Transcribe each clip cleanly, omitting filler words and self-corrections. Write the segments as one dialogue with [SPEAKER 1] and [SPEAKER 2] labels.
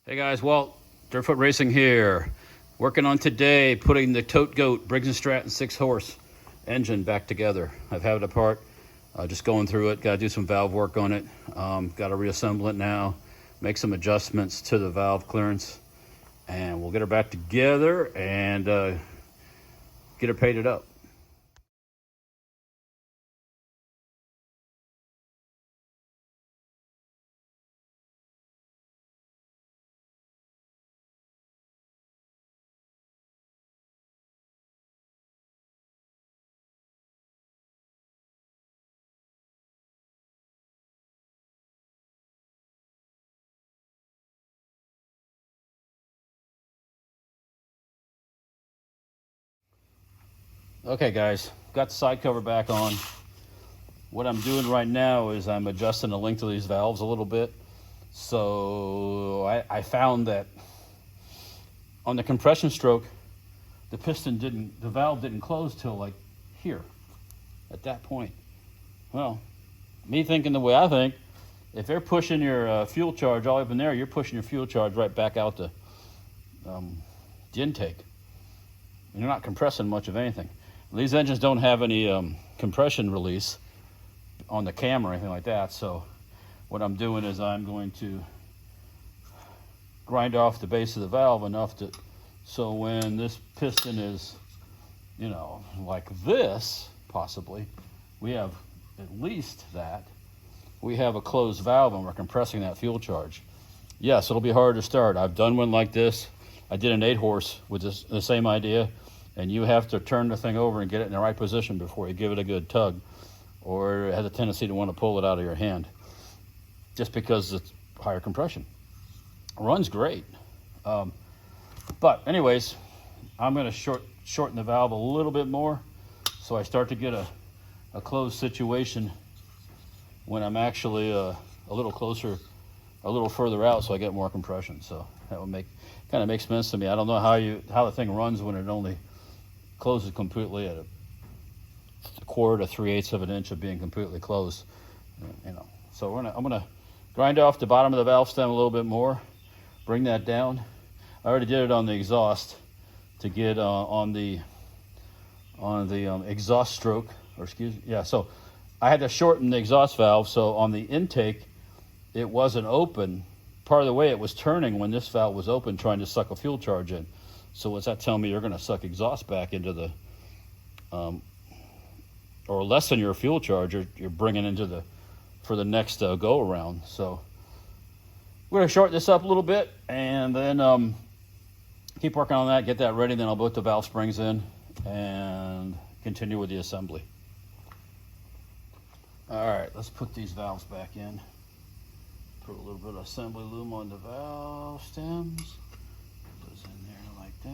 [SPEAKER 1] Hey guys, Walt, Dirtfoot Racing here. Working on today, putting the Tote Gote Briggs & Stratton 6-horse engine back together. I've had it apart, just going through it. Got to do some valve work on it. Got to reassemble it now, make some adjustments to the valve clearance, and we'll get her back together and get her painted up. Okay guys, got the side cover back on. What I'm doing right now is I'm adjusting the length of these valves a little bit. So I found that on the compression stroke, the valve didn't close till like here, at that point. Well, me thinking the way I think, if they're pushing your fuel charge all up in there, you're pushing your fuel charge right back out the intake. And you're not compressing much of anything. These engines don't have any compression release on the cam or anything like that, so what I'm doing is I'm going to grind off the base of the valve enough so when this piston is, you know, like this, possibly, we have at least that. We have a closed valve and we're compressing that fuel charge. Yes, it'll be hard to start. I've done one like this. I did an 8-horse with the same idea. And you have to turn the thing over and get it in the right position before you give it a good tug, or it has a tendency to want to pull it out of your hand just because it's higher compression. Runs great. But anyways, I'm going to shorten the valve a little bit more so I start to get a closed situation when I'm actually a little closer, a little further out, so I get more compression. So that would kind of makes sense to me. I don't know how the thing runs when it only closes completely at a quarter to 3/8 of an inch of being completely closed, you know. So I'm gonna grind off the bottom of the valve stem a little bit more, bring that down. I already did it on the exhaust to get on the exhaust stroke, or excuse me, yeah. So I had to shorten the exhaust valve, so on the intake it wasn't open. Part of the way it was turning when this valve was open, trying to suck a fuel charge in. So what's that telling me? You're going to suck exhaust back into the, or lessen your fuel charge you're bringing into for the next go around. So we're going to shorten this up a little bit and then keep working on that, get that ready. Then I'll put the valve springs in and continue with the assembly. All right, let's put these valves back in. Put a little bit of assembly lube on the valve stems. Goes in there like that.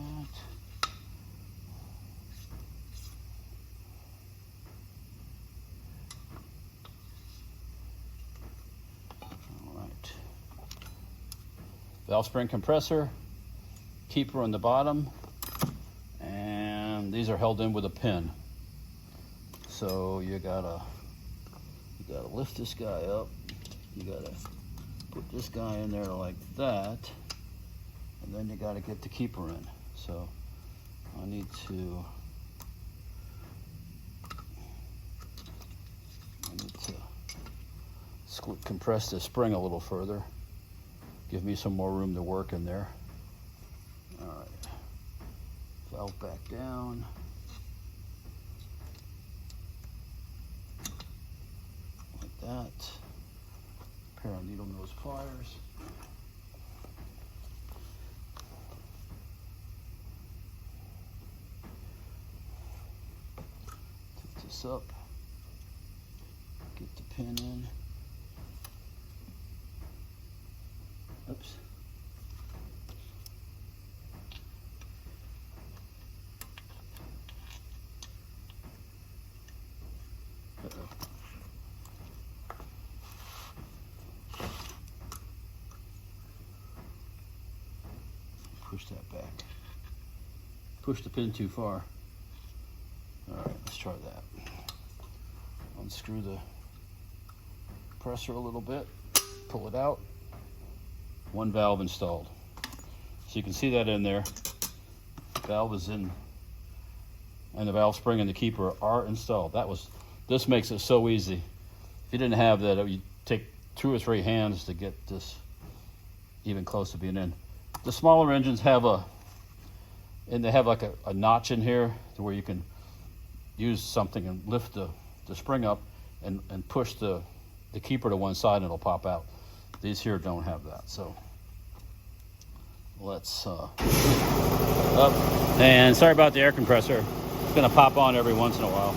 [SPEAKER 1] All right. Valve spring compressor, keeper on the bottom, and these are held in with a pin. So you gotta lift this guy up. You gotta put this guy in there like that, and then you got to get the keeper in. So I need to compress this spring a little further, give me some more room to work in there. All right, valve back down. Like that. Pair of needle nose pliers. Take this up. Get the pin in. Oops. Uh-oh. Push that back. Push the pin too far. All right, let's try that. Unscrew the compressor a little bit, pull it out. One valve installed. So you can see that in there. Valve is in, and the valve spring and the keeper are installed. This makes it so easy. If you didn't have that, you'd take 2 or 3 hands to get this even close to being in. The smaller engines have they have like a notch in here to where you can use something and lift the spring up and push the keeper to one side and it'll pop out. These here don't have that. So let's up. And sorry about the air compressor. It's gonna pop on every once in a while.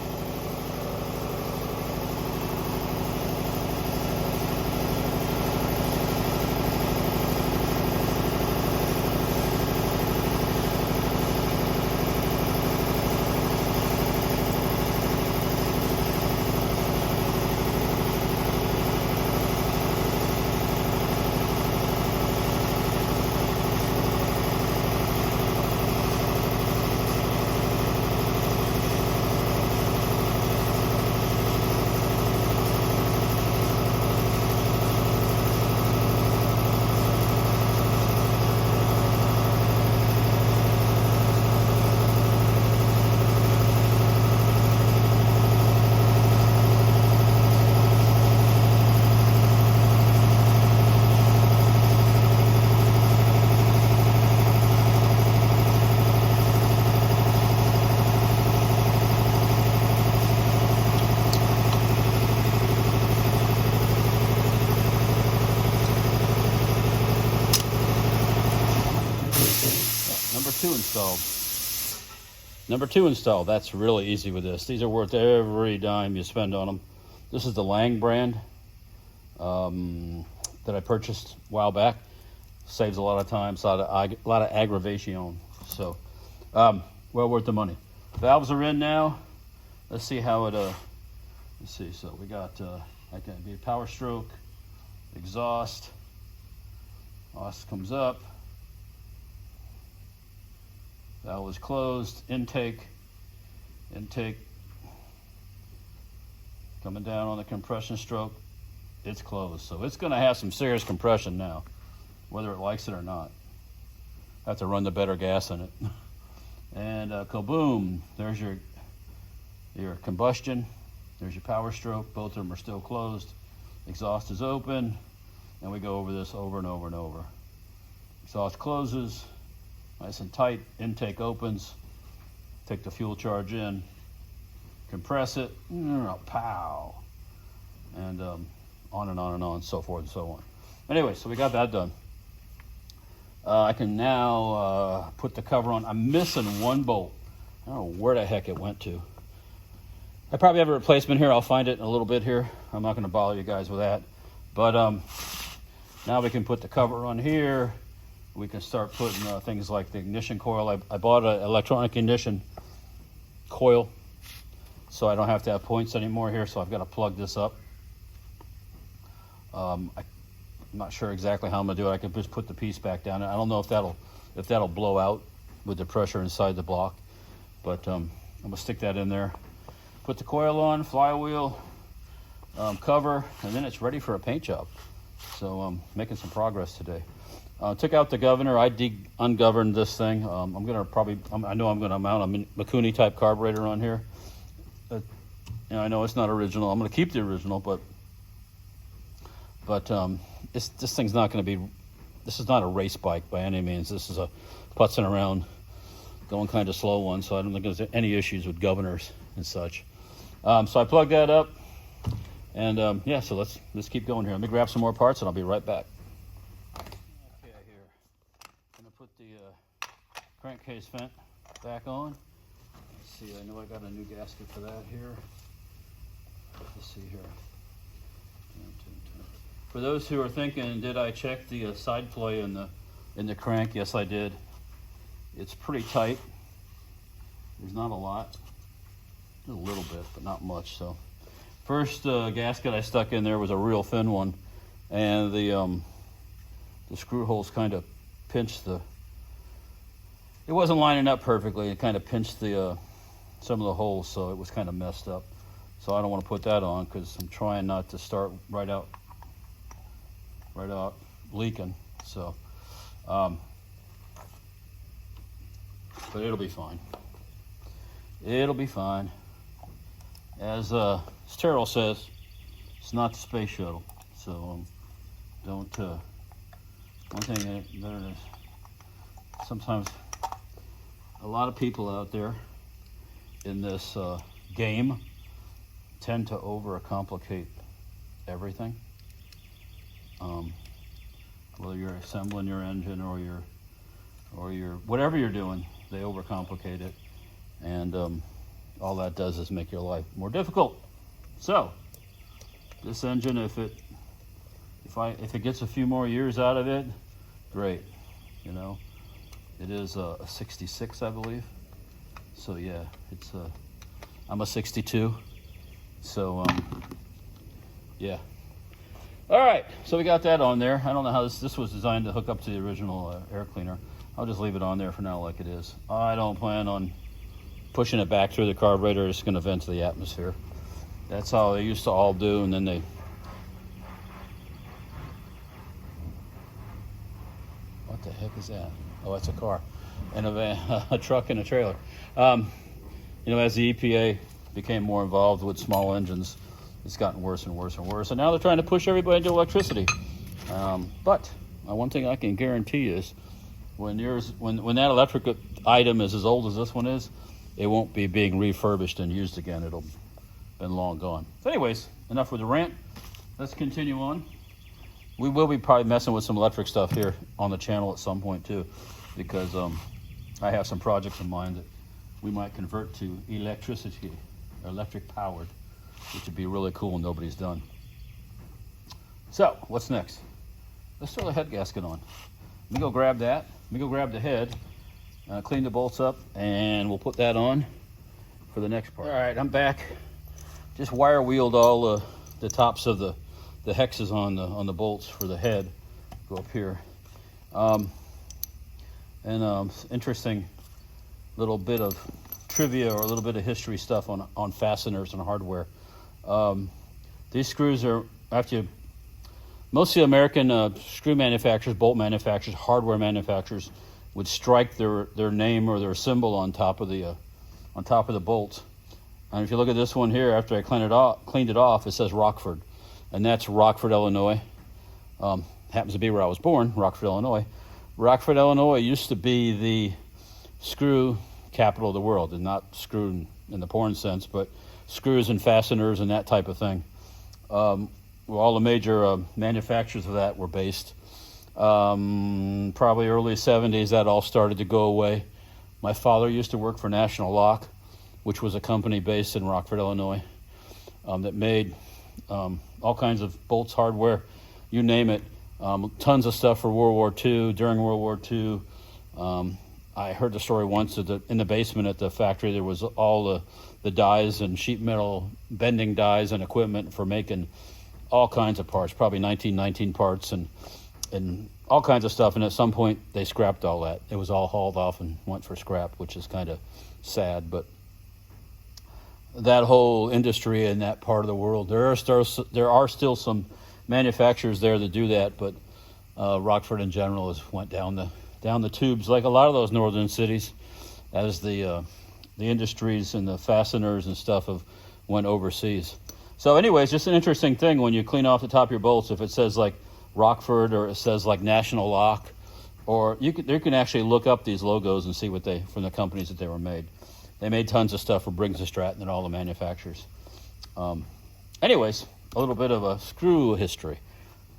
[SPEAKER 1] Number two installed. That's really easy with this. These are worth every dime you spend on them. This is the Lang brand that I purchased a while back. Saves a lot of time, a lot of aggravation. So, well worth the money. Valves are in now. Let's see how it. Let's see. So we got that can be a power stroke, exhaust. Exhaust comes up. Valve is closed. Intake coming down on the compression stroke. It's closed, so it's going to have some serious compression now, whether it likes it or not. I have to run the better gas in it. And kaboom! There's your combustion. There's your power stroke. Both of them are still closed. Exhaust is open, and we go over this over and over and over. Exhaust closes. Nice and tight. Intake opens. Take the fuel charge in. Compress it. Pow. And on and on and on, so forth and so on. Anyway, so we got that done. I can now put the cover on. I'm missing one bolt. I don't know where the heck it went to. I probably have a replacement here. I'll find it in a little bit here. I'm not going to bother you guys with that. But now we can put the cover on here. We can start putting things like the ignition coil. I bought an electronic ignition coil, so I don't have to have points anymore here, so I've got to plug this up. I'm not sure exactly how I'm going to do it. I can just put the piece back down. I don't know if that'll blow out with the pressure inside the block, but I'm going to stick that in there. Put the coil on, flywheel, cover, and then it's ready for a paint job. So I'm making some progress today. Took out the governor. I ungoverned this thing. I know I'm gonna mount a Mikuni type carburetor on here. I know it's not original. I'm gonna keep the original, but this thing's not gonna be. This is not a race bike by any means. This is a putzing around, going kind of slow one. So I don't think there's any issues with governors and such. So I plugged that up, and yeah. So let's keep going here. Let me grab some more parts, and I'll be right back. Crankcase vent back on. Let's see, I know I got a new gasket for that here. Let's see here. For those who are thinking, did I check the side play in the crank? Yes, I did. It's pretty tight. There's not a lot. A little bit, but not much. So, first gasket I stuck in there was a real thin one, and the screw holes kind of pinched the. It wasn't lining up perfectly. It kind of pinched the some of the holes, so it was kind of messed up. So I don't want to put that on because I'm trying not to start right out but it'll be fine. It'll be fine. As Terrell says, it's not the space shuttle. So don't. One thing there is sometimes a lot of people out there in this game tend to overcomplicate everything. Whether you're assembling your engine or you're whatever you're doing, they overcomplicate it, and all that does is make your life more difficult. So this engine, if it gets a few more years out of it, great. You know, it is a 66, I believe. So yeah, I'm a 62. So yeah. All right, so we got that on there. I don't know how this was designed to hook up to the original air cleaner. I'll just leave it on there for now like it is. I don't plan on pushing it back through the carburetor. It's going to vent to the atmosphere. That's how they used to all do, and then they... What the heck is that? Oh, that's a car and a van, a truck and a trailer. You know, as the EPA became more involved with small engines, it's gotten worse and worse and worse. And now they're trying to push everybody into electricity. But one thing I can guarantee is when that electric item is as old as this one is, it won't be being refurbished and used again. It'll been long gone. So anyways, enough with the rant. Let's continue on. We will be probably messing with some electric stuff here on the channel at some point too, because I have some projects in mind that we might convert to electricity, or electric powered, which would be really cool and nobody's done. So what's next? Let's throw the head gasket on. Let me go grab that. Let me go grab the head, clean the bolts up, and we'll put that on for the next part. All right, I'm back. Just wire wheeled all the tops of the hexes on the bolts for the head. Go up here. Interesting little bit of trivia or a little bit of history stuff on fasteners and hardware. These screws are actually mostly American screw manufacturers, bolt manufacturers, hardware manufacturers would strike their name or their symbol on top of the bolts. And if you look at this one here, after I cleaned it off, it says Rockford, and that's Rockford, Illinois. Happens to be where I was born, Rockford, Illinois. Rockford, Illinois used to be the screw capital of the world, and not screw in the porn sense, but screws and fasteners and that type of thing. Well, all the major manufacturers of that were based. Probably early 70s, that all started to go away. My father used to work for National Lock, which was a company based in Rockford, Illinois, that made all kinds of bolts, hardware, you name it. Tons of stuff for World War II. During World War II, I heard the story once that in the basement at the factory there was all the dies and sheet metal bending dies and equipment for making all kinds of parts, probably 1919 parts and all kinds of stuff. And at some point they scrapped all that. It was all hauled off and went for scrap, which is kind of sad. But that whole industry in that part of the world, there are still some manufacturers there that do that, but Rockford in general went down the tubes, like a lot of those northern cities, as the industries and the fasteners and stuff went overseas. So anyways, just an interesting thing when you clean off the top of your bolts, if it says like Rockford or it says like National Lock, or you can actually look up these logos and see from the companies that they were made. They made tons of stuff for Briggs and Stratton and all the manufacturers. Anyways, a little bit of a screw history,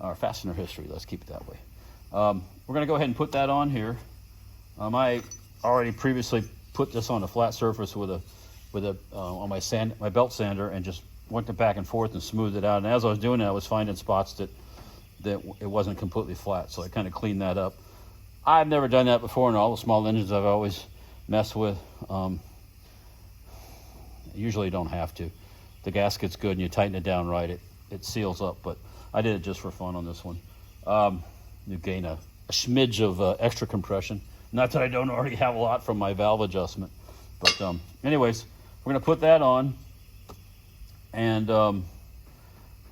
[SPEAKER 1] or fastener history, let's keep it that way. We're going to go ahead and put that on here. I already previously put this on a flat surface on my belt sander and just went back and forth and smoothed it out. And as I was doing it, I was finding spots that it wasn't completely flat, so I kind of cleaned that up. I've never done that before, and all the small engines I've always messed with. Usually you don't have to. The gasket's good and you tighten it down right, it seals up, but I did it just for fun on this one. You gain a smidge of extra compression. Not that I don't already have a lot from my valve adjustment, but anyways, we're going to put that on, and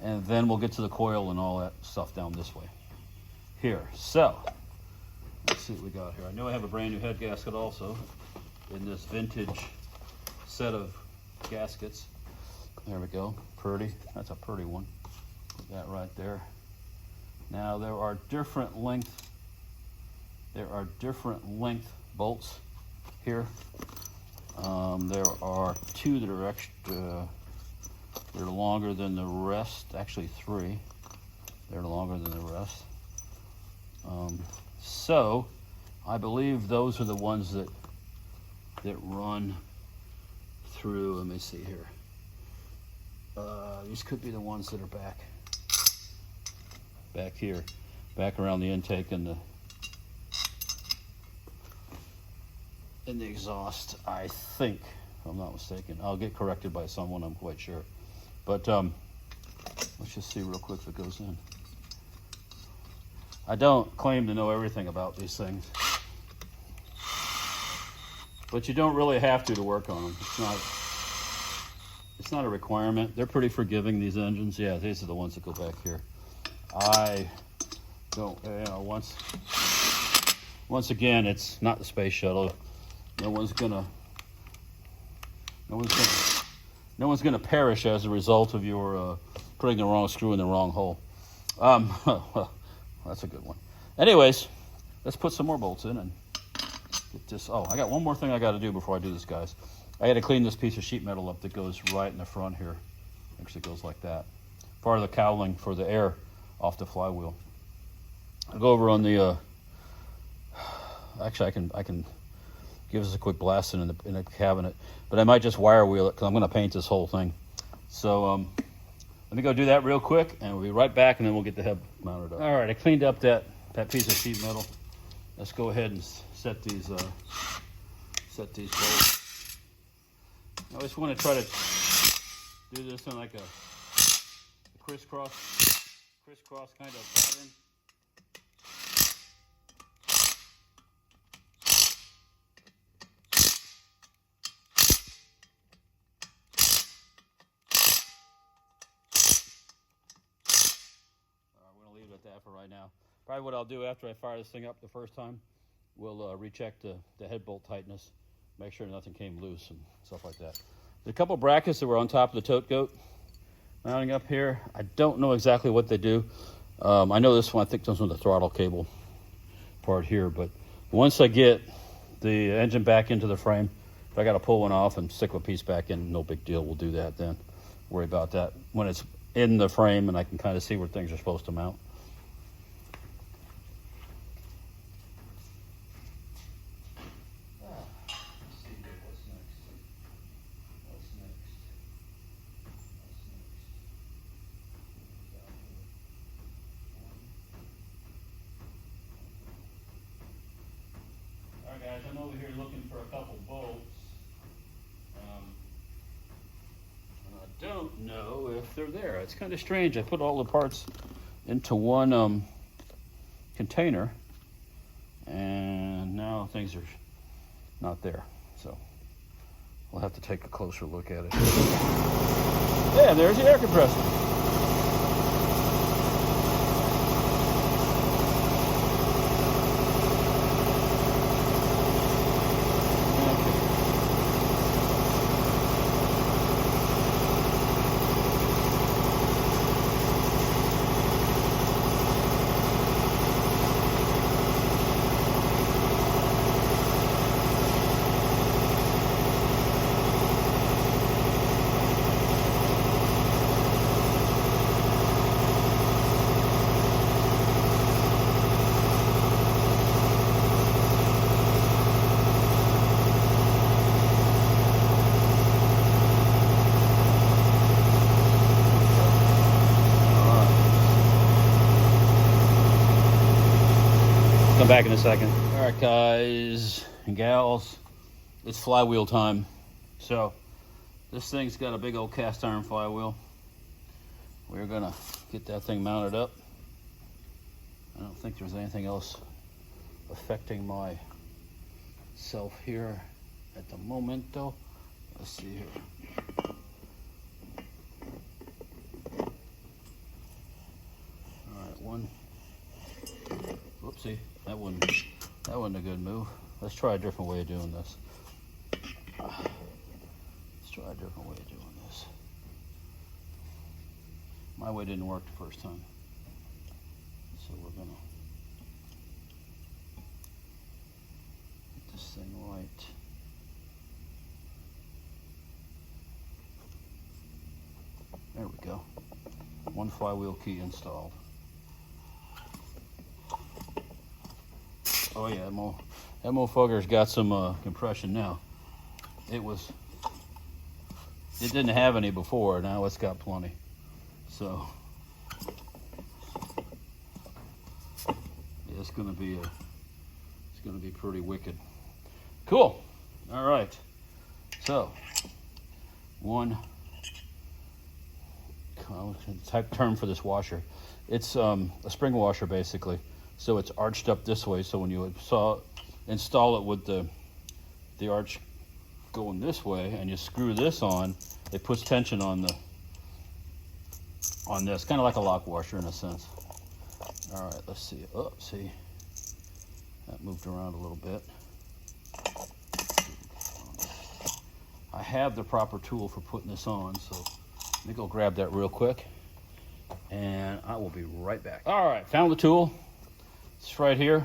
[SPEAKER 1] then we'll get to the coil and all that stuff down this way. Here, so let's see what we got here. I know I have a brand new head gasket also. in this vintage set of gaskets. There we go, pretty. That's a pretty one. Put that right there. Now there are different length bolts here. There are two that are extra. They're longer than the rest. Actually, three. They're longer than the rest. So I believe those are the ones that run through. Let me see here. These could be the ones that are back here, back around the intake and the exhaust, I think, if I'm not mistaken. I'll get corrected by someone, I'm quite sure. But let's just see real quick if it goes in. I don't claim to know everything about these things, but you don't really have to work on them. It's not a requirement. They're pretty forgiving, these engines. Yeah, these are the ones that go back here. I don't, once again, it's not the space shuttle. No one's gonna perish as a result of your putting the wrong screw in the wrong hole. Well, that's a good one. Anyways, let's put some more bolts in and get this. Oh, I got one more thing I got to do before I do this, guys. I got to clean this piece of sheet metal up that goes right in the front here. Actually, it goes like that. Part of the cowling for the air off the flywheel. I'll go over on the. Actually, I can give us a quick blast in the cabinet, but I might just wire wheel it because I'm going to paint this whole thing. So let me go do that real quick, and we'll be right back, and then we'll get the head mounted up. All right, I cleaned up that piece of sheet metal. Let's go ahead and set these bolts. I always want to try to do this in like a crisscross kind of pattern. We're going to leave it at that for right now. Probably what I'll do after I fire this thing up the first time, we'll recheck the head bolt tightness, make sure nothing came loose and stuff like that. There's a couple brackets that were on top of the Tote Gote mounting up here. I don't know exactly what they do. I know this one, I think this one's the throttle cable part here, but once I get the engine back into the frame, if I got to pull one off and stick a piece back in, no big deal, we'll do that then. Worry about that when it's in the frame and I can kind of see where things are supposed to mount. Guys, I'm over here looking for a couple bolts. And I don't know if they're there. It's kind of strange. I put all the parts into one container, and now things are not there. So we'll have to take a closer look at it. Yeah, there's the air compressor. Come back in a second. All right, guys and gals, it's flywheel time. So this thing's got a big old cast iron flywheel. We're gonna get that thing mounted up. I don't think there's anything else affecting myself here at the moment though. Let's see here. All right, one. Whoopsie, that wasn't a good move. Let's try a different way of doing this. try a different way of doing this. My way didn't work the first time. So we're gonna get this thing right. There we go. One flywheel key installed. Oh yeah, that motherfucker's got some compression now. It didn't have any before, now it's got plenty. So yeah, it's gonna be pretty wicked. Cool. All right. So one type term for this washer. It's a spring washer basically. So it's arched up this way. So when you install it with the arch going this way, and you screw this on, it puts tension on this, kind of like a lock washer in a sense. All right, let's see. Oh, see, that moved around a little bit. I have the proper tool for putting this on, so let me go grab that real quick, and I will be right back. All right, found the tool. It's right here. I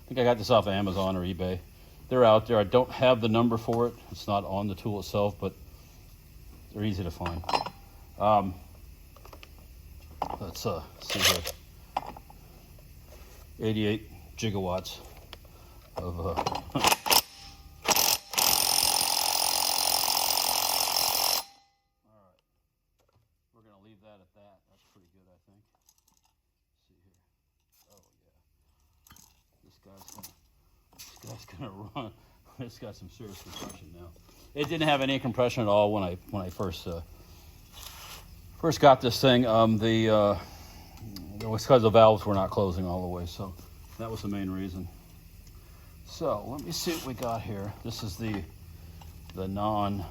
[SPEAKER 1] think I got this off of Amazon or eBay. They're out there. I don't have the number for it. It's not on the tool itself, but they're easy to find. Let's see here. 88 gigawatts of all right. We're gonna leave that at that. That's pretty good, I think. Let's see here. Oh yeah. This guy's gonna run. It's got some serious compression now. It didn't have any compression at all when I first got this thing. It was because the valves were not closing all the way, so that was the main reason. So let me see what we got here. This is the non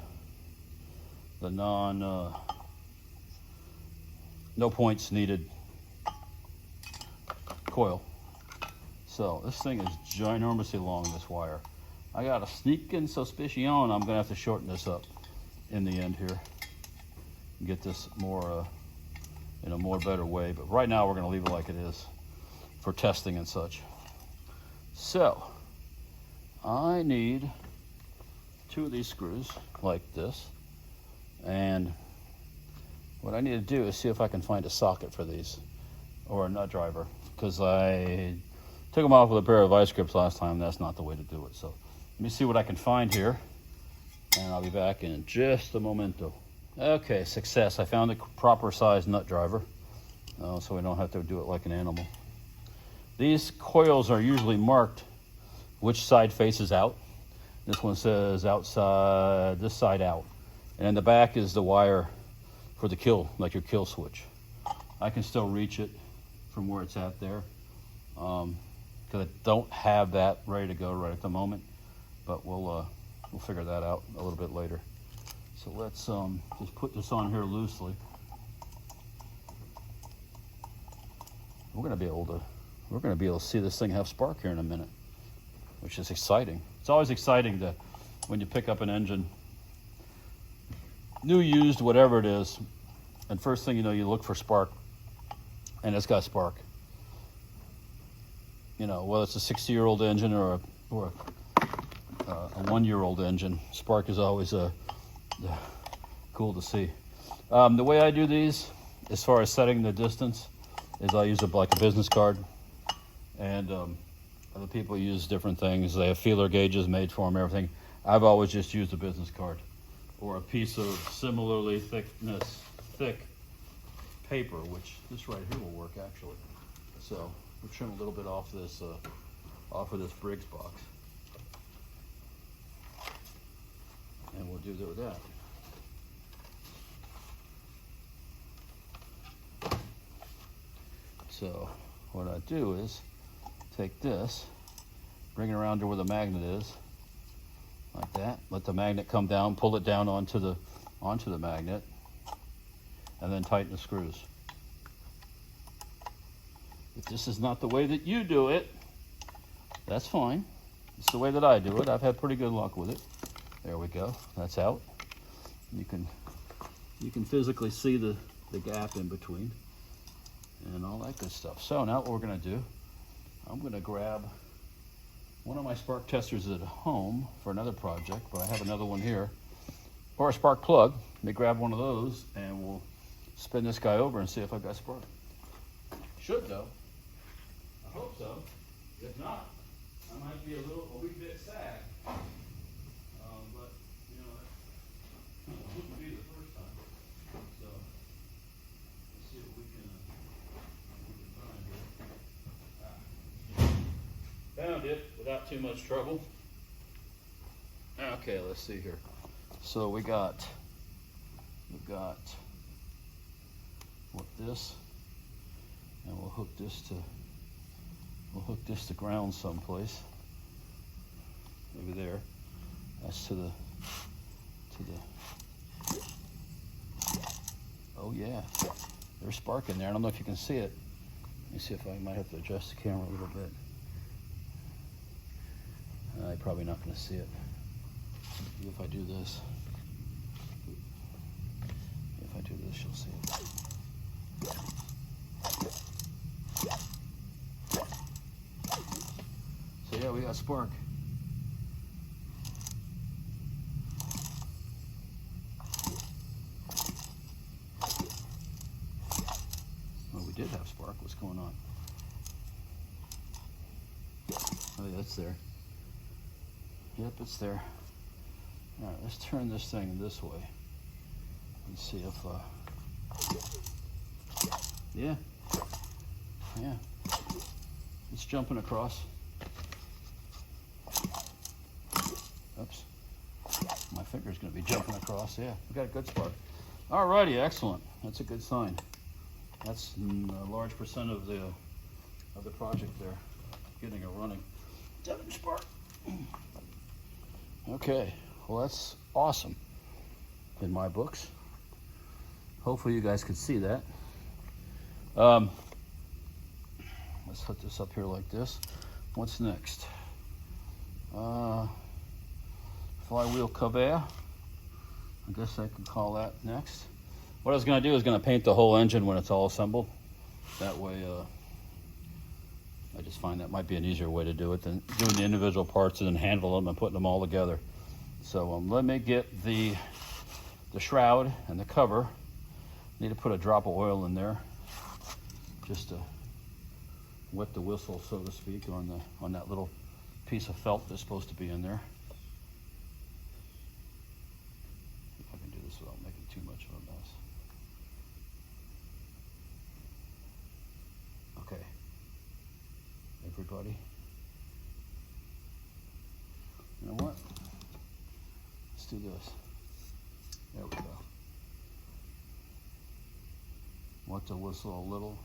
[SPEAKER 1] no points needed coil. So this thing is ginormously long, this wire. I got a sneaking suspicion I'm gonna have to shorten this up in the end here and get this more in a more better way. But right now we're gonna leave it like it is for testing and such. So I need 2 of these screws like this, and what I need to do is see if I can find a socket for these or a nut driver, because I took them off with a pair of vice grips last time. That's not the way to do it. So let me see what I can find here, and I'll be back in just a momento. Okay, success. I found a proper size nut driver, so we don't have to do it like an animal. These coils are usually marked which side faces out. This one says outside, this side out. And in the back is the wire for the kill, like your kill switch. I can still reach it from where it's at there, because I don't have that ready to go right at the moment, but we'll figure that out a little bit later. So let's just put this on here loosely. We're gonna be able to see this thing have spark here in a minute, which is exciting. It's always exciting to when you pick up an engine, new, used, whatever it is, and first thing you know, you look for spark, and it's got spark. You know, whether it's a 60-year-old engine or a 1-year-old engine, spark is always cool to see. The way I do these, as far as setting the distance, is I use like a business card, and other people use different things. They have feeler gauges made for them, everything. I've always just used a business card or a piece of similarly thick paper, which this right here will work actually. So we'll trim a little bit off this off of this Briggs box, and we'll do that. So what I do is take this, bring it around to where the magnet is, like that. Let the magnet come down, pull it down onto the magnet, and then tighten the screws. If this is not the way that you do it, that's fine. It's the way that I do it. I've had pretty good luck with it. There we go. That's out. You can physically see the gap in between and all that good stuff. So now what we're going to do, I'm going to grab one of my spark testers at home for another project, but I have another one here, or a spark plug. Let me grab one of those and we'll spin this guy over and see if I've got spark. Should though. I hope so. If not, I might be a wee bit sad. But you know, it wouldn't be the first time. So let's see what we can find here. Found it without too much trouble. Okay, let's see here. So we've got what this, and we'll hook this to ground someplace. Maybe there. That's to the. Oh yeah, there's spark in there. I don't know if you can see it. Let me see if I might have to adjust the camera a little bit. You're probably not going to see it. If I do this, you'll see it. So yeah, we got spark. Well, we did have spark. What's going on? Oh, yeah, it's there. Yep, it's there. All right, let's turn this thing this way and see if, yeah, it's jumping across. Oops, my finger's gonna be jumping across. Yeah, we got a good spark. All righty, excellent. That's a good sign. That's a large percent of the project there, getting it running. Spark. Okay, well that's awesome in my books. Hopefully you guys could see that. Let's hook this up here like this. What's next? Flywheel cover. I guess I can call that next. What I was going to do is going to paint the whole engine when it's all assembled. That way, I just find that might be an easier way to do it than doing the individual parts and then handle them and putting them all together. So let me get the shroud and the cover. Need to put a drop of oil in there, just to wet the whistle, so to speak, on that little piece of felt that's supposed to be in there. If I can do this without making too much of a mess. Okay, everybody. You know what? Let's do this. There we go. Wet the whistle a little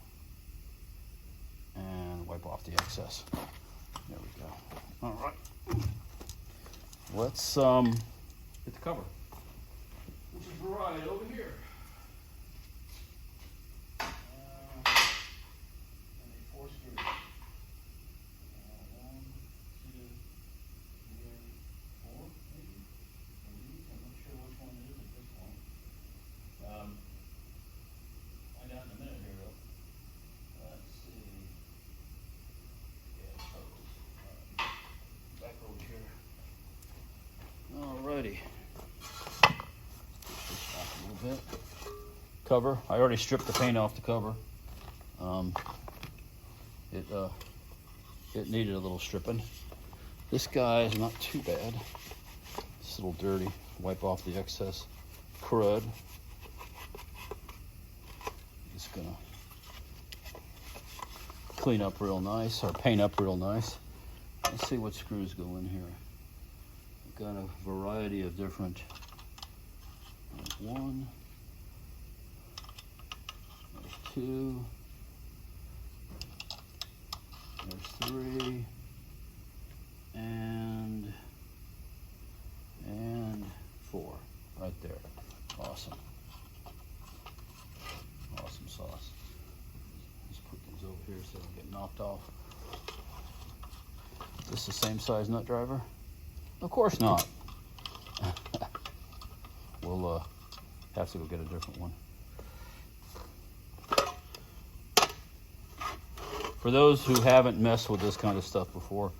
[SPEAKER 1] and wipe off the excess. There we go. All right. Let's get the cover, which is right over here. I need 4 screws. 1, 2, 3, 4, maybe. I'm not sure which one it is at this point. Find out in a minute here, though. Let's see. Yeah, totals. Back over here. Alrighty. Push this back a little bit. Cover. I already stripped the paint off the cover. It needed a little stripping. This guy is not too bad. It's a little dirty. Wipe off the excess crud. Just gonna clean up real nice, or paint up real nice. Let's see what screws go in here. I've got a variety of different. There's 1, there's 2, there's 3, and 4 right there. Awesome. Awesome sauce. Let's put these over here so they don't get knocked off. Is this the same size nut driver? Of course not. Have to go get a different one. For those who haven't messed with this kind of stuff before,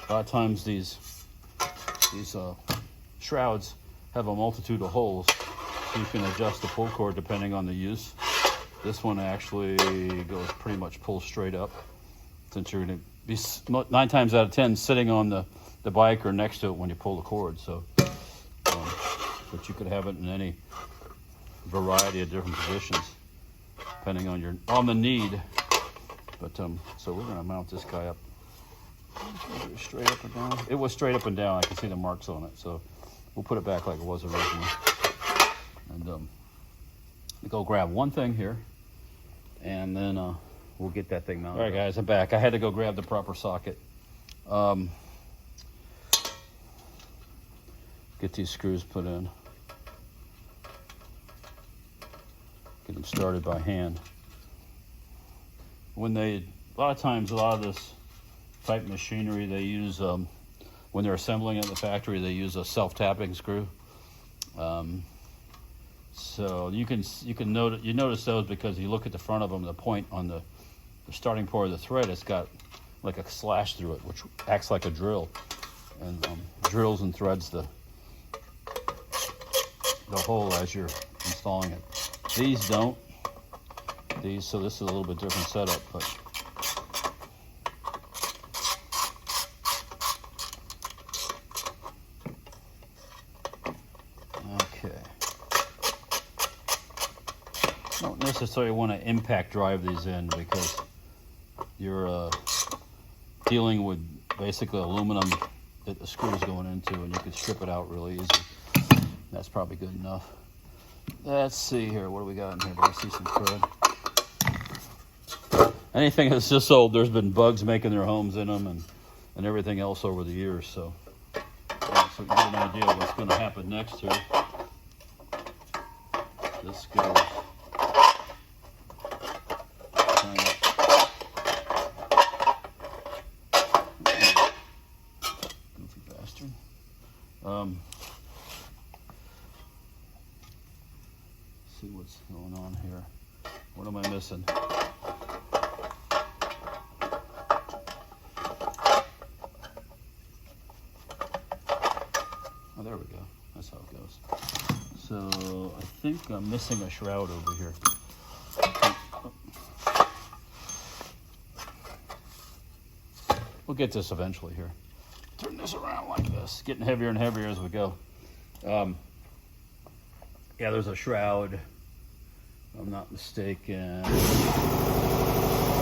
[SPEAKER 1] a lot of times these shrouds have a multitude of holes, so you can adjust the pull cord depending on the use. This one actually goes pretty much pull straight up, since you're going to be 9 times out of 10 sitting on the bike or next to it when you pull the cord. So, but you could have it in any variety of different positions depending on the need. But so we're going to mount this guy up. Straight up and down. It was straight up and down. I can see the marks on it, so we'll put it back like it was originally. And go grab one thing here, and then we'll get that thing mounted. All right, guys, I'm back. I had to go grab the proper socket. Get these screws put in. Get them started by hand. A lot of times, a lot of this type machinery they use when they're assembling it in the factory, they use a self-tapping screw. So you notice those because you look at the front of them, the point on the starting part of the thread, it's got like a slash through it, which acts like a drill, and drills and threads the hole as you're installing it. These don't. So this is a little bit different setup, but okay. Don't necessarily want to impact drive these in because you're dealing with basically aluminum that the screw is going into, and you can strip it out really easy. That's probably good enough. Let's see here. What do we got in here? Do I see some thread? Anything that's this old, there's been bugs making their homes in them and everything else over the years. So you get an idea of what's going to happen next here. This goes. Goofy bastard. See what's going on here. What am I missing? Oh, there we go. That's how it goes. So I think I'm missing a shroud over here. We'll get this eventually here. Turn this around like this. Getting heavier and heavier as we go. Yeah, there's a shroud, if I'm not mistaken.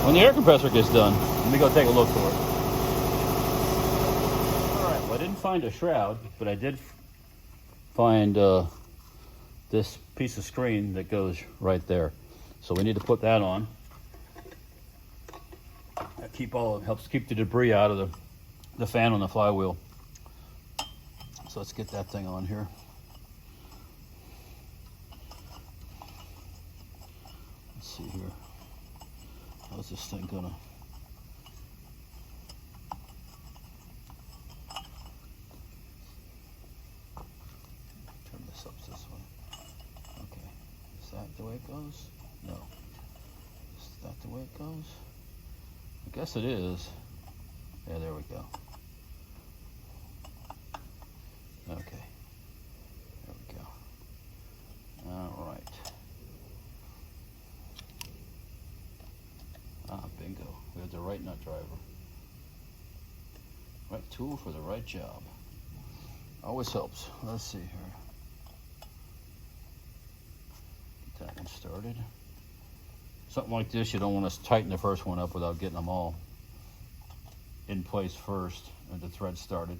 [SPEAKER 1] When the air compressor gets done, let me go take a look for it. All right, well, I didn't find a shroud, but I did find this piece of screen that goes right there. So we need to put that on. That helps keep the debris out of the fan on the flywheel. So let's get that thing on here. Let's see here. How's this thing gonna? Turn this up this way. Okay. Is that the way it goes? No. Is that the way it goes? I guess it is. Yeah, there we go. Okay. There we go. All right. Ah, bingo. We have the right nut driver. Right tool for the right job. Always helps. Let's see here. Get that one started. Something like this, you don't want to tighten the first one up without getting them all in place first and the thread started.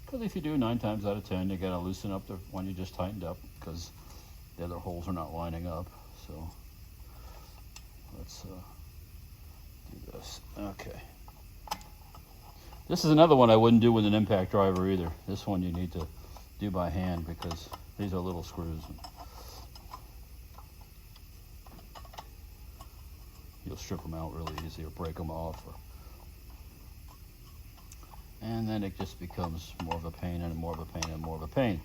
[SPEAKER 1] Because if you do, 9 times out of 10, you got to loosen up the one you just tightened up because the other holes are not lining up. So let's do this. Okay. This is another one I wouldn't do with an impact driver either. This one you need to do by hand because these are little screws. You'll strip them out really easy or break them off. And then it just becomes more of a pain and more of a pain and more of a pain.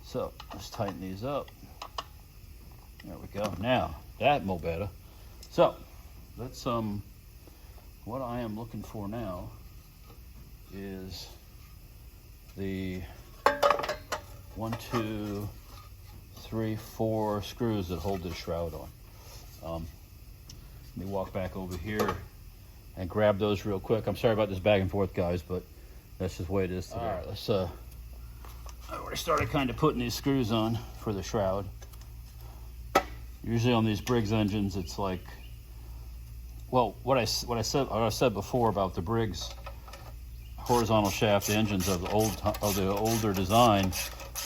[SPEAKER 1] So let's tighten these up. There we go. Now, that mo better. So, let's, what I am looking for now is the 1, 2, 3, 4 screws that hold this shroud on. Let me walk back over here and grab those real quick. I'm sorry about this back and forth, guys, but that's just the way it is today. All right, let's, I already started kind of putting these screws on for the shroud. Usually on these Briggs engines, it's like, well, what I said before about the Briggs horizontal shaft engines of the older design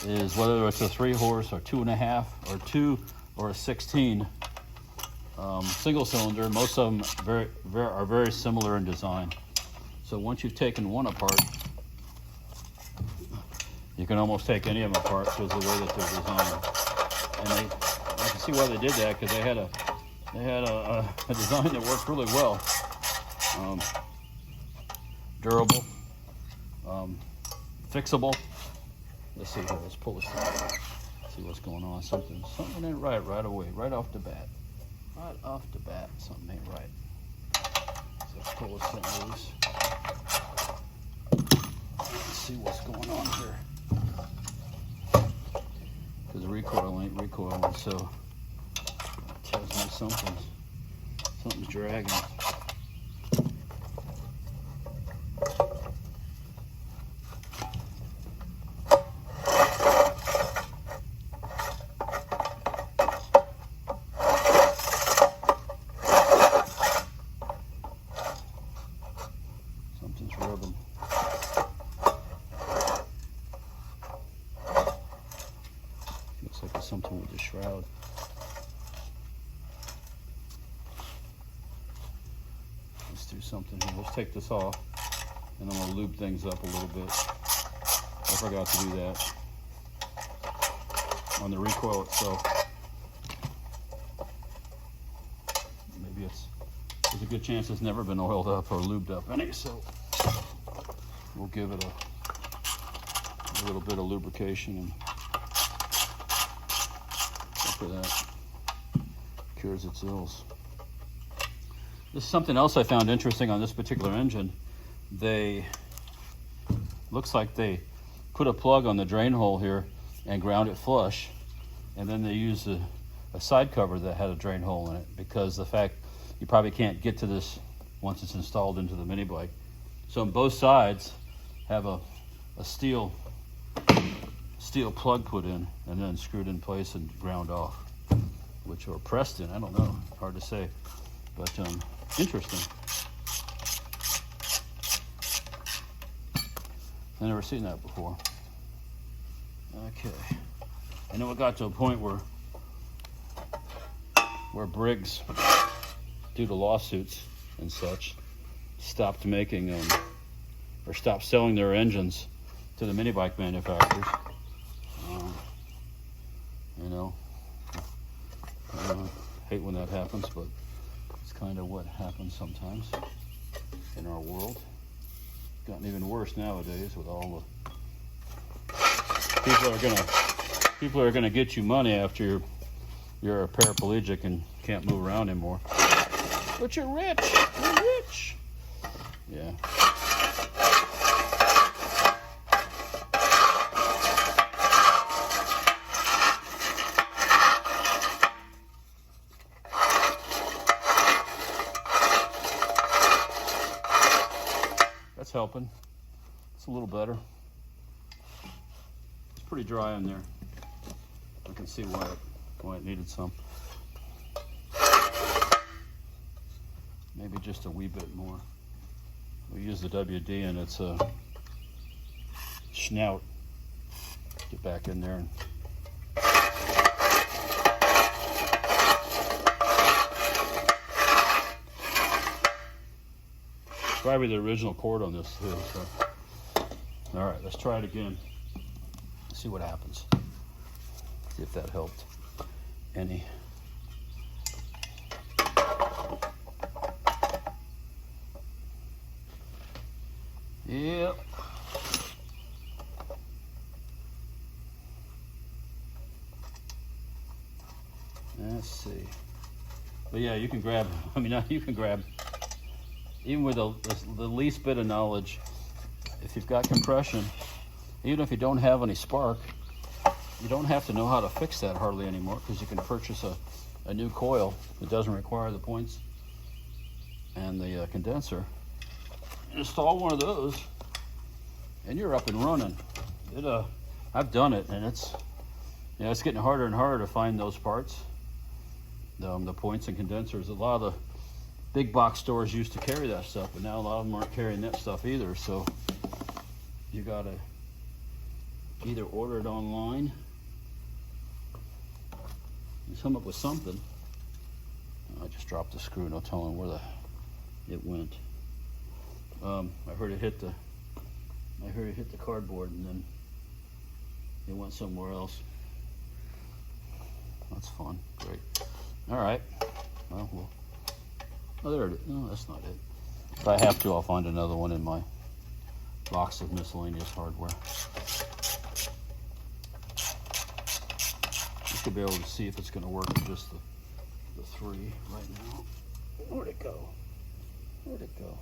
[SPEAKER 1] is whether it's a 3 horse or 2.5 or 2 or a 16 single cylinder, most of them are very similar in design. So once you've taken one apart, you can almost take any of them apart because of the way that they're designed. And I can see why they did that, because they had a design that worked really well, durable, fixable. Let's see here. Let's pull this down. See what's going on. Something ain't right away, right off the bat. Right off the bat, something ain't right. So let's pull this thing loose. Let's see what's going on here. Because the recoil ain't recoiling, so that tells me something's dragging. Something's rubbing. Looks like it's something with the shroud. Let's do something here. Let's take this off, and I'm going to lube things up a little bit. I forgot to do that on the recoil itself. Maybe there's a good chance it's never been oiled up or lubed up any, so we'll give it a little bit of lubrication, and after that cures its ills. This is something else I found interesting on this particular engine. Looks like they put a plug on the drain hole here and ground it flush, and then they used a side cover that had a drain hole in it, because the fact you probably can't get to this once it's installed into the mini bike. So on both sides have a steel plug put in and then screwed in place and ground off, which, or pressed in, I don't know, hard to say, but interesting. I've never seen that before. Okay, I know it got to a point where Briggs, due to lawsuits and such, stopped making or stopped selling their engines to the mini bike manufacturers. You know, I hate when that happens, but it's kind of what happens sometimes in our world. It's gotten even worse nowadays with all the people are gonna get you money after you're a paraplegic and can't move around anymore. But you're rich. You're rich. Yeah. That's helping. It's a little better. It's pretty dry in there. I can see why it needed some. Maybe just a wee bit more. We use the WD and it's a snout. Get back in there and probably the original cord on this too. So. All right, let's try it again. See what happens. See if that helped any. Yep. But yeah, you can grab, I mean, you can grab, even with the least bit of knowledge, if you've got compression, even if you don't have any spark, you don't have to know how to fix that hardly anymore, because you can purchase a new coil that doesn't require the points and the condenser. Install one of those and you're up and running. I've done it, and it's getting harder and harder to find those parts, the points and condensers. A lot of the big box stores used to carry that stuff, but now a lot of them aren't carrying that stuff either, so you gotta either order it online, you come up with something. I just dropped the screw, no telling where it went. I heard it hit the cardboard, and then it went somewhere else. That's fun. Great. All right. Well, oh, there it is. No, that's not it. If I have to, I'll find another one in my box of miscellaneous hardware. You should be able to see if it's going to work with just the three right now. Where'd it go? Where'd it go?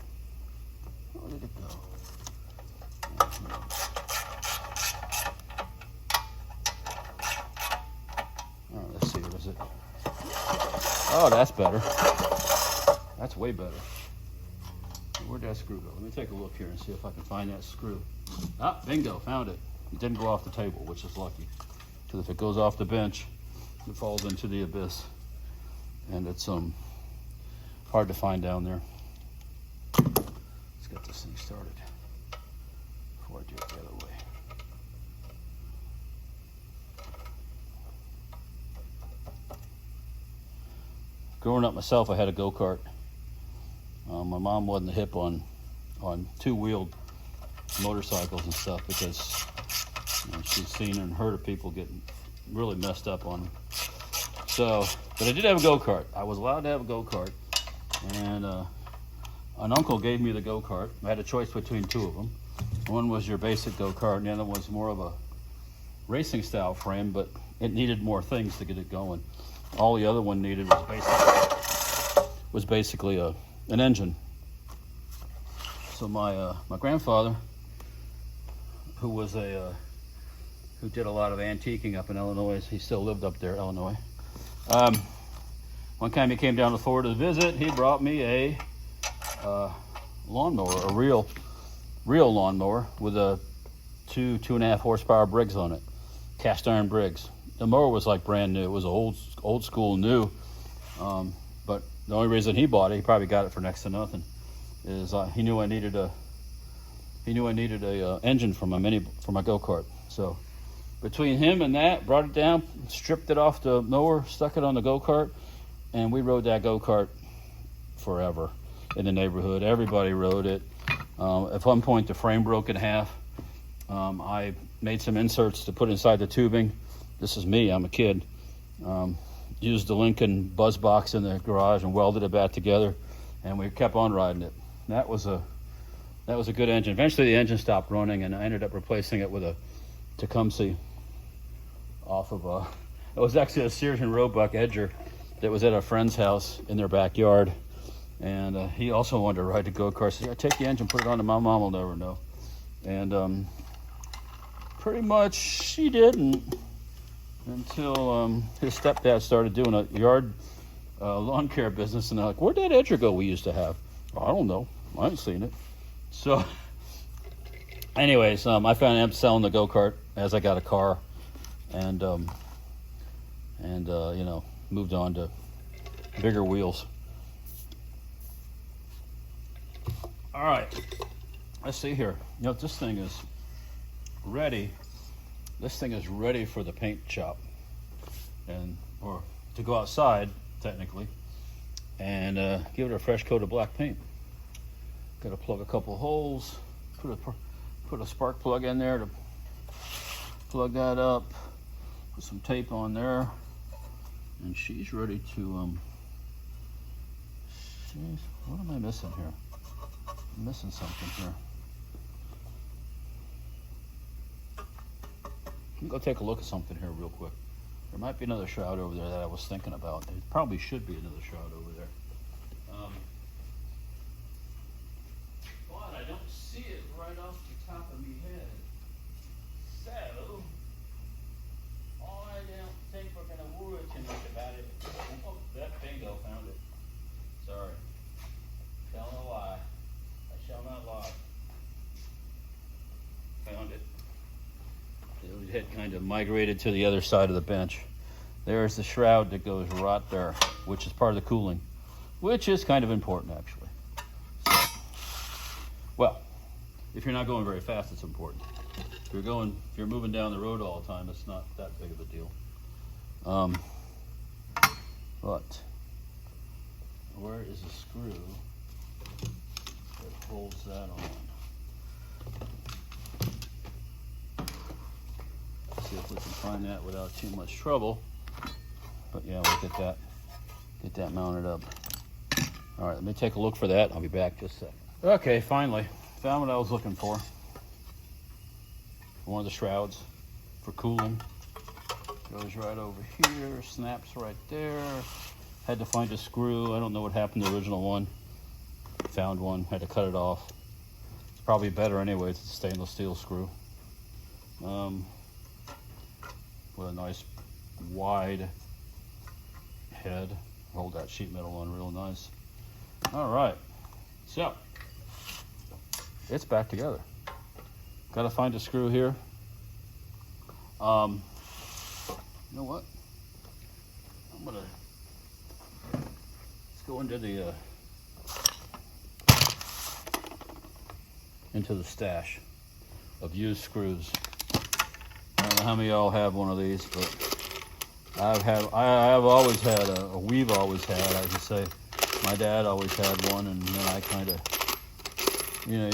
[SPEAKER 1] Where did it go? Oh, let's see, what is it? Oh, that's better. That's way better. Where'd that screw go? Let me take a look here and see if I can find that screw. Ah, bingo, found it. It didn't go off the table, which is lucky. Because if it goes off the bench, it falls into the abyss. And it's hard to find down there. Let's get this thing started before I do it the other way. Growing up myself, I had a go-kart. My mom wasn't hip on two-wheeled motorcycles and stuff, because she's seen and heard of people getting really messed up on them. So, but I did have a go-kart. I was allowed to have a go-kart, and an uncle gave me the go-kart. I had a choice between two of them. One was your basic go-kart, and the other was more of a racing style frame, but it needed more things to get it going. All the other one needed was basically an engine. So my grandfather, who did a lot of antiquing up in Illinois, he still lived up there, Illinois. One time he came down to Florida to visit. He brought me a lawnmower, a real lawnmower with a 2.5 horsepower Briggs on it, cast iron Briggs. The mower was like brand new. It was old school new. But the only reason he bought it, he probably got it for next to nothing, is he knew I needed a engine for my go-kart. So between him and that, brought it down, stripped it off the mower, stuck it on the go-kart, and we rode that go-kart forever in the neighborhood. Everybody rode it. At one point, the frame broke in half. I made some inserts to put inside the tubing. This is me, I'm a kid. Used the Lincoln buzz box in the garage and welded it back together, and we kept on riding it. That was a good engine. Eventually the engine stopped running, and I ended up replacing it with a Tecumseh off of it was actually a Sears and Roebuck Edger that was at a friend's house in their backyard, and he also wanted to ride the go-kart. So I take the engine, put it on, and my mom will never know. And pretty much she didn't, until his stepdad started doing a yard lawn care business, and they're like, where'd that Edger go we used to have? I don't know, I ain't seen it. So anyways, I found out selling the go-kart as I got a car, and moved on to bigger wheels. All right, let's see here. This thing is ready. This thing is ready for the paint shop, or to go outside technically, and give it a fresh coat of black paint. Got to plug a couple holes, put a spark plug in there to plug that up, put some tape on there, and she's ready to what am I missing here? I'm missing something here. Let me go take a look at something here real quick. There might be another shroud over there that I was thinking about. There probably should be another shroud over there. But I don't see it right off the top of my head. So, I don't think we're going to worry too much about it. Oh, that bingo found it. Sorry. Telling a lie. I shall not lie. Found it. It had kind of migrated to the other side of the bench. There's the shroud that goes right there, which is part of the cooling, which is kind of important actually. So, well, if you're not going very fast, it's important. If you're moving down the road all the time, it's not that big of a deal. But where is the screw that holds that on? See if we can find that without too much trouble. But yeah, we'll get that mounted up. All right, let me take a look for that. I'll be back just a second. Okay, finally found what I was looking for. One of the shrouds for cooling. Goes right over here, snaps right there. Had to find a screw. I don't know what happened to the original one. Found one, had to cut it off. It's probably better anyway, it's a stainless steel screw. With a nice wide head. Hold that sheet metal on real nice. All right, so it's back together. Got to find a screw here. You know what? Let's go into the stash of used screws. I don't know how many of y'all have one of these, but I've always had we've always had, I should say. My dad always had one, and then I kind of, you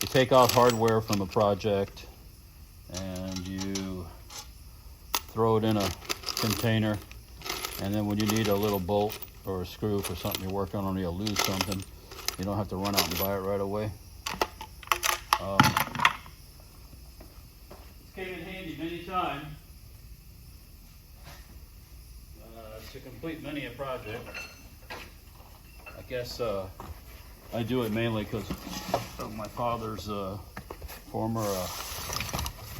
[SPEAKER 1] take off hardware from a project and you throw it in a container, and then when you need a little bolt or a screw for something you're working on, or you'll lose something, you don't have to run out and buy it right away. This came in handy many times to complete many a project. I guess I do it mainly because of my father's former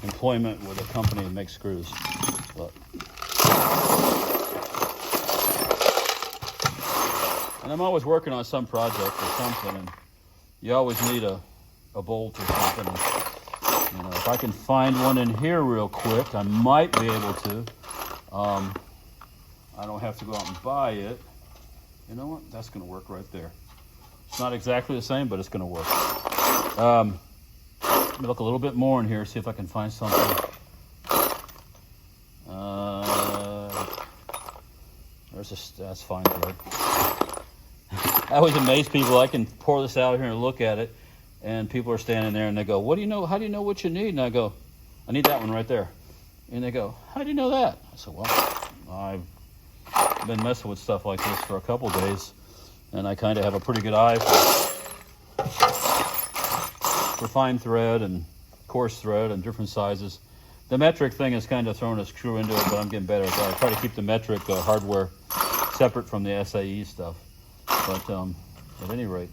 [SPEAKER 1] employment with a company that makes screws. But, and I'm always working on some project or something, and you always need a bolt or something. And, if I can find one in here real quick, I might be able to. I don't have to go out and buy it. You know what? That's going to work right there. It's not exactly the same, but it's going to work. Let me look a little bit more in here, see if I can find something. That's fine thread. I always amaze people. I can pour this out here and look at it, and people are standing there and they go, "What do you know? How do you know what you need?" And I go, "I need that one right there." And they go, "How do you know that?" I said, "Well, I've been messing with stuff like this for a couple days, and I kind of have a pretty good eye for fine thread and coarse thread and different sizes." The metric thing is kind of throwing a screw into it, but I'm getting better at that. I try to keep the metric hardware separate from the SAE stuff. But at any rate,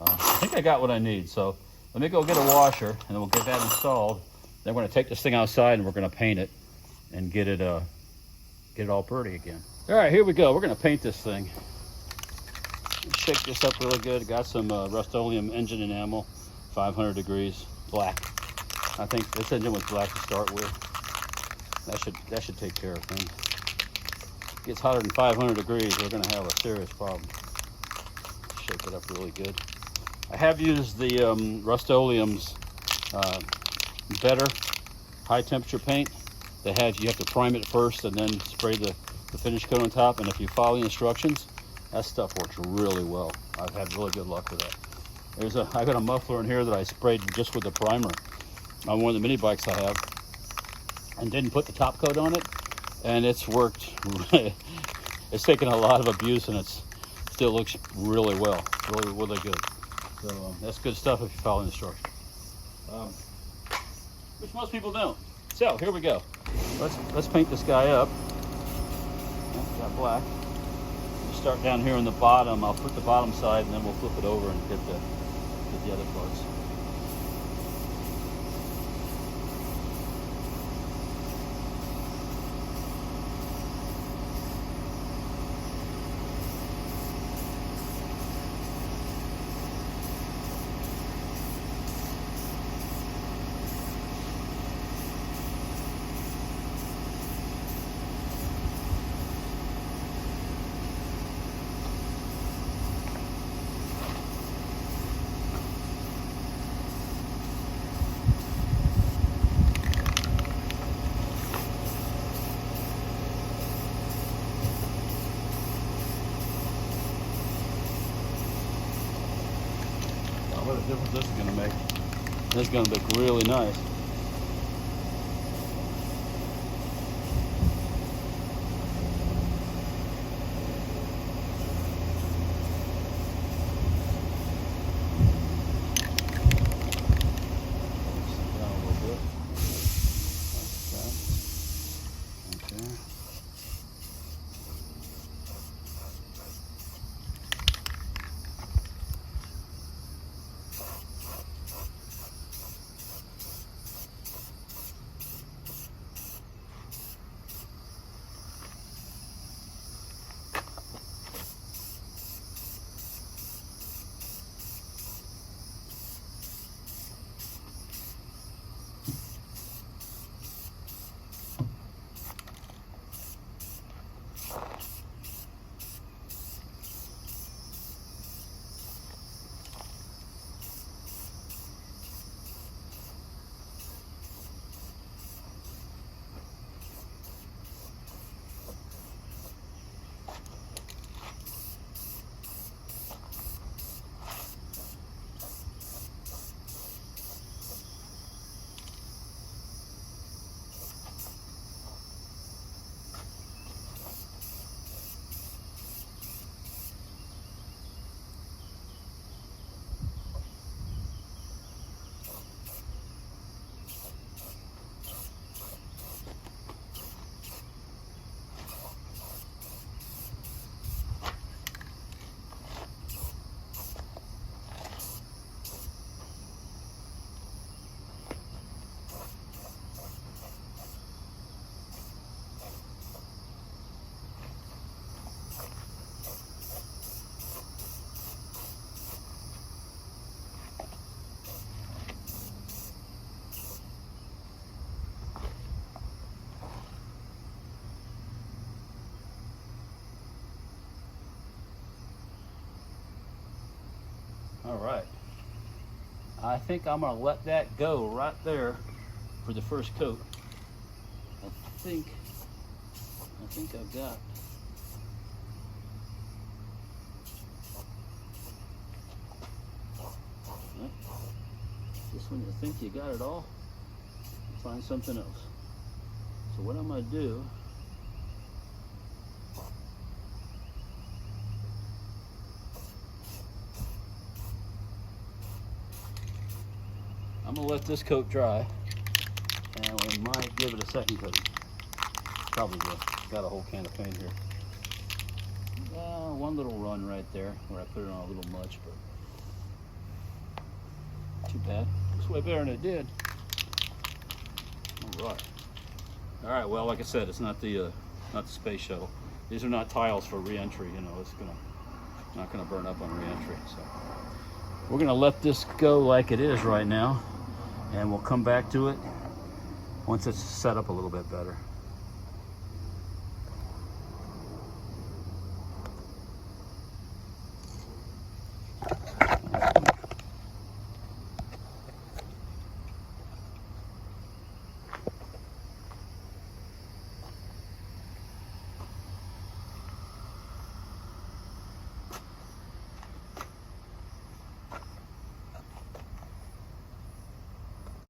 [SPEAKER 1] I think I got what I need. So let me go get a washer, and then we'll get that installed. Then we're going to take this thing outside, and we're going to paint it and get it all pretty again. All right, here we go. We're going to paint this thing. Shake this up really good. Got some Rust-Oleum engine enamel, 500 degrees, black. I think this engine was black to start with. That should take care of things. If it gets hotter than 500 degrees, we're going to have a serious problem. Shake it up really good. I have used the Rust-Oleum's better high temperature paint. You have to prime it first and then spray the finish coat on top. And if you follow the instructions, that stuff works really well. I've had really good luck with that. I got a muffler in here that I sprayed just with the primer on one of the mini bikes I have, and didn't put the top coat on it, and it's worked. It's taken a lot of abuse, and it still looks really well, really good. So that's good stuff if you follow the instructions, which most people don't. So here we go. Let's paint this guy up. Got black. You start down here on the bottom. I'll put the bottom side, and then we'll flip it over and get the other parts. What a difference this is going to make. This is going to look really nice. Down a little bit. Like that. Okay. All right. I think I'm gonna let that go right there for the first coat. I think I've got this one. You think you got it all? Find something else. So what I'm gonna do, I'm gonna let this coat dry, and we might give it a second coat. Probably will. Got a whole can of paint here. One little run right there where I put it on a little much, but too bad. Looks way better than it did. All right. All right. Well, like I said, it's not the space shuttle. These are not tiles for re-entry. You know, it's not gonna burn up on re-entry. So we're gonna let this go like it is right now, and we'll come back to it once it's set up a little bit better.